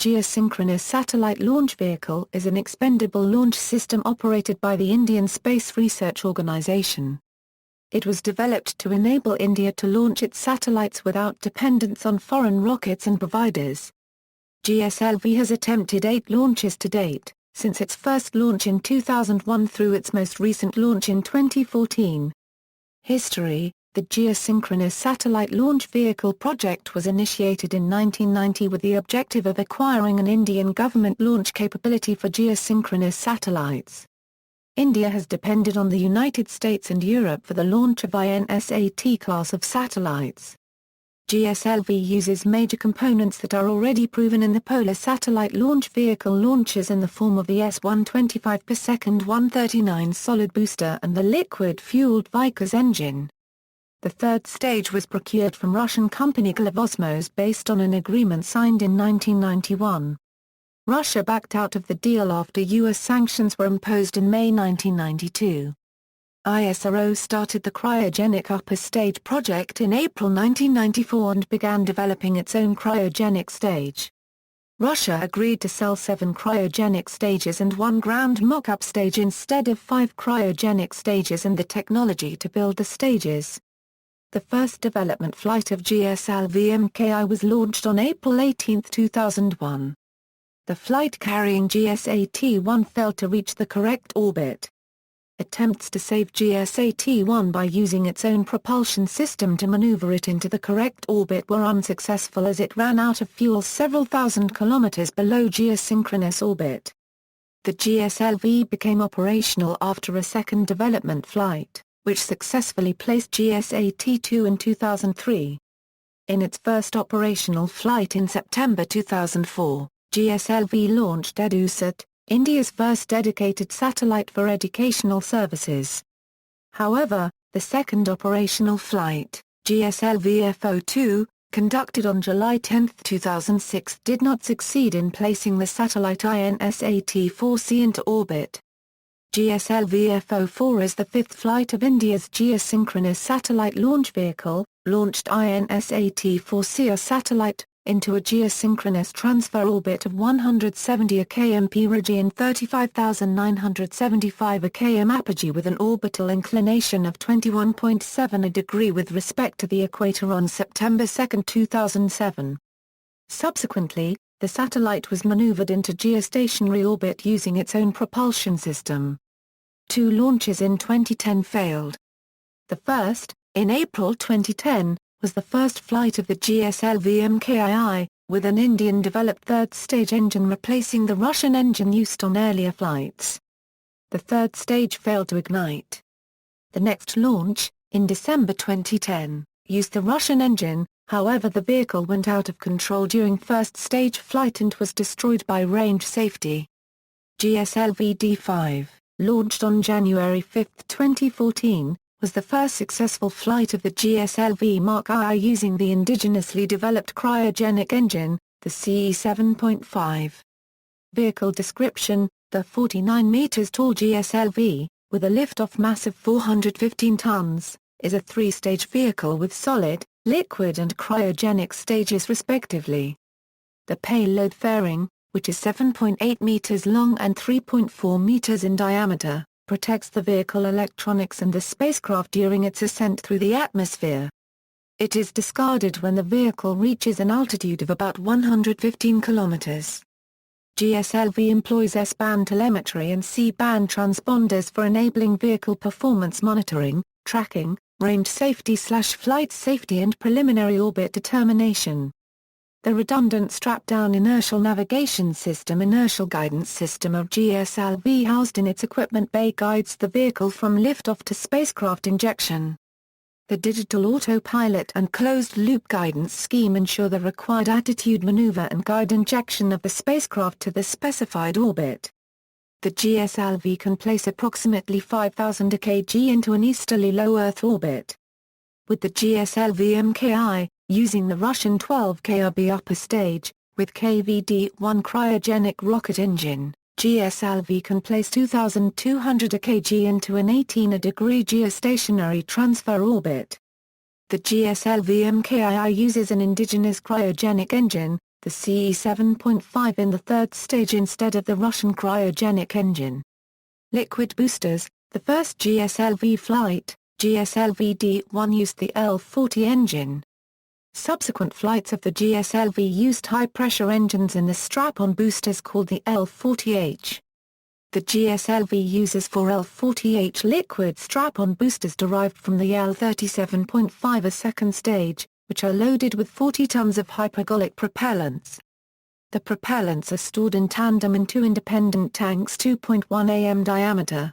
Geosynchronous Satellite Launch Vehicle is an expendable launch system operated by the Indian Space Research Organisation. It was developed to enable India to launch its satellites without dependence on foreign rockets and providers. GSLV has attempted 8 launches to date, since its first launch in 2001 through its most recent launch in 2014. History: the Geosynchronous Satellite Launch Vehicle project was initiated in 1990 with the objective of acquiring an Indian government launch capability for geosynchronous satellites. India has depended on the United States and Europe for the launch of INSAT class of satellites. GSLV uses major components that are already proven in the Polar Satellite Launch Vehicle launches in the form of the S-125 per second 139 solid booster and the liquid-fueled Vickers engine. The third stage was procured from Russian company Globosmos based on an agreement signed in 1991. Russia backed out of the deal after U.S. sanctions were imposed in May 1992. ISRO started the cryogenic upper stage project in April 1994 and began developing its own cryogenic stage. Russia agreed to sell 7 cryogenic stages and 1 ground mock-up stage instead of 5 cryogenic stages and the technology to build the stages. The first development flight of GSLV MKI was launched on April 18, 2001. The flight carrying GSAT-1 failed to reach the correct orbit. Attempts to save GSAT-1 by using its own propulsion system to maneuver it into the correct orbit were unsuccessful as it ran out of fuel several thousand kilometers below geosynchronous orbit. The GSLV became operational after a second development flight, which successfully placed GSAT-2 in 2003. In its first operational flight in September 2004, GSLV launched EduSat, India's first dedicated satellite for educational services. However, the second operational flight, GSLV FO2, conducted on July 10, 2006 did not succeed in placing the satellite INSAT-4C into orbit. GSLV FO4 is the 5th flight of India's Geosynchronous Satellite Launch Vehicle, launched INSAT-4C a satellite, into a geosynchronous transfer orbit of 170 km perigee and 35,975 km apogee with an orbital inclination of 21.7 degree with respect to the equator on September 2, 2007. Subsequently, the satellite was maneuvered into geostationary orbit using its own propulsion system. 2 launches in 2010 failed. The first, in April 2010, was the first flight of the GSLV MKI, with an Indian-developed third-stage engine replacing the Russian engine used on earlier flights. The third stage failed to ignite. The next launch, in December 2010, used the Russian engine, however the vehicle went out of control during first-stage flight and was destroyed by range safety. GSLV D5, launched on January 5, 2014, was the first successful flight of the GSLV Mark I using the indigenously developed cryogenic engine, the CE-7.5. Vehicle description: the 49 meters tall GSLV, with a lift-off mass of 415 tons, is a 3-stage vehicle with solid, liquid and cryogenic stages respectively. The payload fairing, which is 7.8 meters long and 3.4 meters in diameter, protects the vehicle electronics and the spacecraft during its ascent through the atmosphere. It is discarded when the vehicle reaches an altitude of about 115 kilometers. GSLV employs S-band telemetry and C-band transponders for enabling vehicle performance monitoring, tracking, range safety/flight safety and preliminary orbit determination. The redundant strap-down inertial navigation system inertial guidance system of GSLV housed in its equipment bay guides the vehicle from liftoff to spacecraft injection. The digital autopilot and closed-loop guidance scheme ensure the required attitude maneuver and guide injection of the spacecraft to the specified orbit. The GSLV can place approximately 5,000 kg into an easterly low Earth orbit. With the GSLV MKI, using the Russian 12 KRB upper stage, with KVD-1 cryogenic rocket engine, GSLV can place 2,200 kg into an 18° geostationary transfer orbit. The GSLV MKI uses an indigenous cryogenic engine, the CE-7.5 in the third stage instead of the Russian cryogenic engine. Liquid boosters, the first GSLV flight, GSLV-D1 used the L-40 engine. Subsequent flights of the GSLV used high-pressure engines in the strap-on boosters called the L-40H. The GSLV uses 4 L-40H liquid strap-on boosters derived from the L-37.5 a second stage, which are loaded with 40 tons of hypergolic propellants. The propellants are stored in tandem in 2 independent tanks 2.1 am diameter.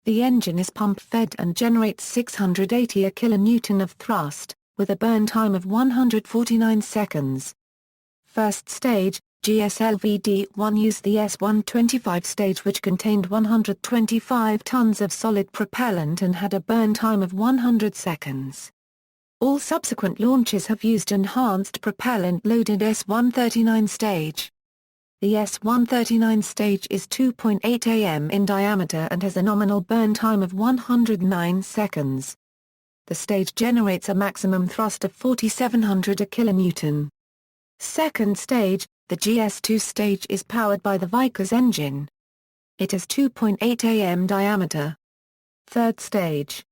The engine is pump-fed and generates 680 kN of thrust, with a burn time of 149 seconds. First stage, GSLV-D1 used the S-125 stage, which contained 125 tons of solid propellant and had a burn time of 100 seconds. All subsequent launches have used enhanced propellant-loaded S-139 stage. The S-139 stage is 2.8 am in diameter and has a nominal burn time of 109 seconds. The stage generates a maximum thrust of 4,700 kN. Second stage, the GS2 stage is powered by the Vickers engine. It has 2.8 am diameter. Third stage.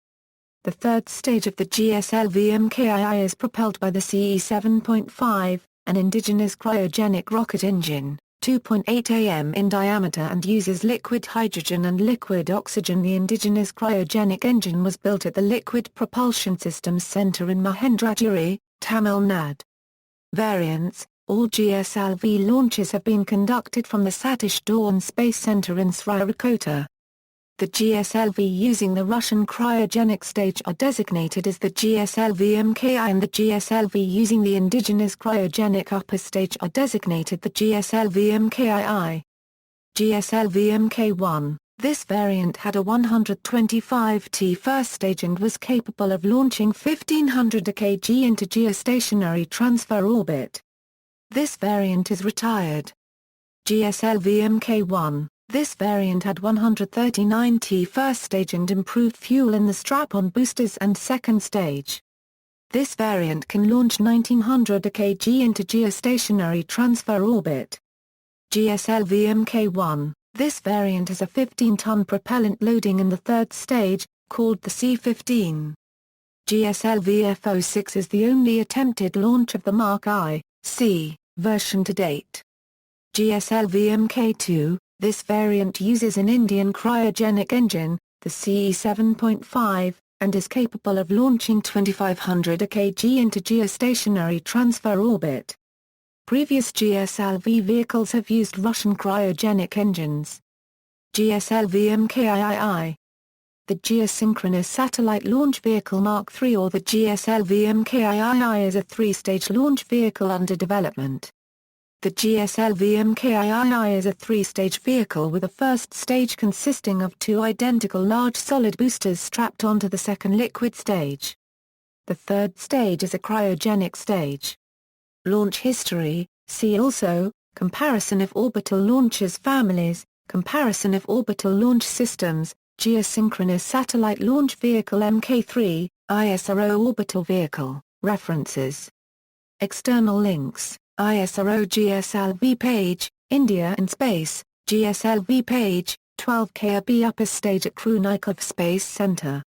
The third stage of the GSLV MKII is propelled by the CE-7.5, an indigenous cryogenic rocket engine, 2.8 am in diameter and uses liquid hydrogen and liquid oxygen. The indigenous cryogenic engine was built at the Liquid Propulsion Systems Center in Mahendragiri, Tamil Nadu. Variants: all GSLV launches have been conducted from the Satish Dhawan Space Center in Sriharikota. The GSLV using the Russian cryogenic stage are designated as the GSLV MKI, and the GSLV using the indigenous cryogenic upper stage are designated the GSLV MKII. GSLV Mk1, this variant had a 125T first stage and was capable of launching 1500 kg into geostationary transfer orbit. This variant is retired. GSLV Mk1, this variant had 139T first stage and improved fuel in the strap-on boosters and second stage. This variant can launch 1900 kg into geostationary transfer orbit. GSLV Mk1, this variant has a 15-ton propellant loading in the third stage, called the C-15. GSLV F-06 is the only attempted launch of the Mark I.C. version to date. GSLV Mk2, this variant uses an Indian cryogenic engine, the CE-7.5, and is capable of launching 2500 kg into geostationary transfer orbit. Previous GSLV vehicles have used Russian cryogenic engines. GSLV MKII. The Geosynchronous Satellite Launch Vehicle Mark III, or the GSLV MKII, is a 3-stage launch vehicle under development. The GSLV MKII is a 3-stage vehicle with a first stage consisting of 2 identical large solid boosters strapped onto the second liquid stage. The third stage is a cryogenic stage. Launch history, see also, comparison of orbital launchers families, comparison of orbital launch systems, Geosynchronous Satellite Launch Vehicle Mk3, ISRO Orbital Vehicle, references. External links: ISRO GSLV page, India in space, GSLV page, 12 kb upper stage at Khrunikhov Space Center.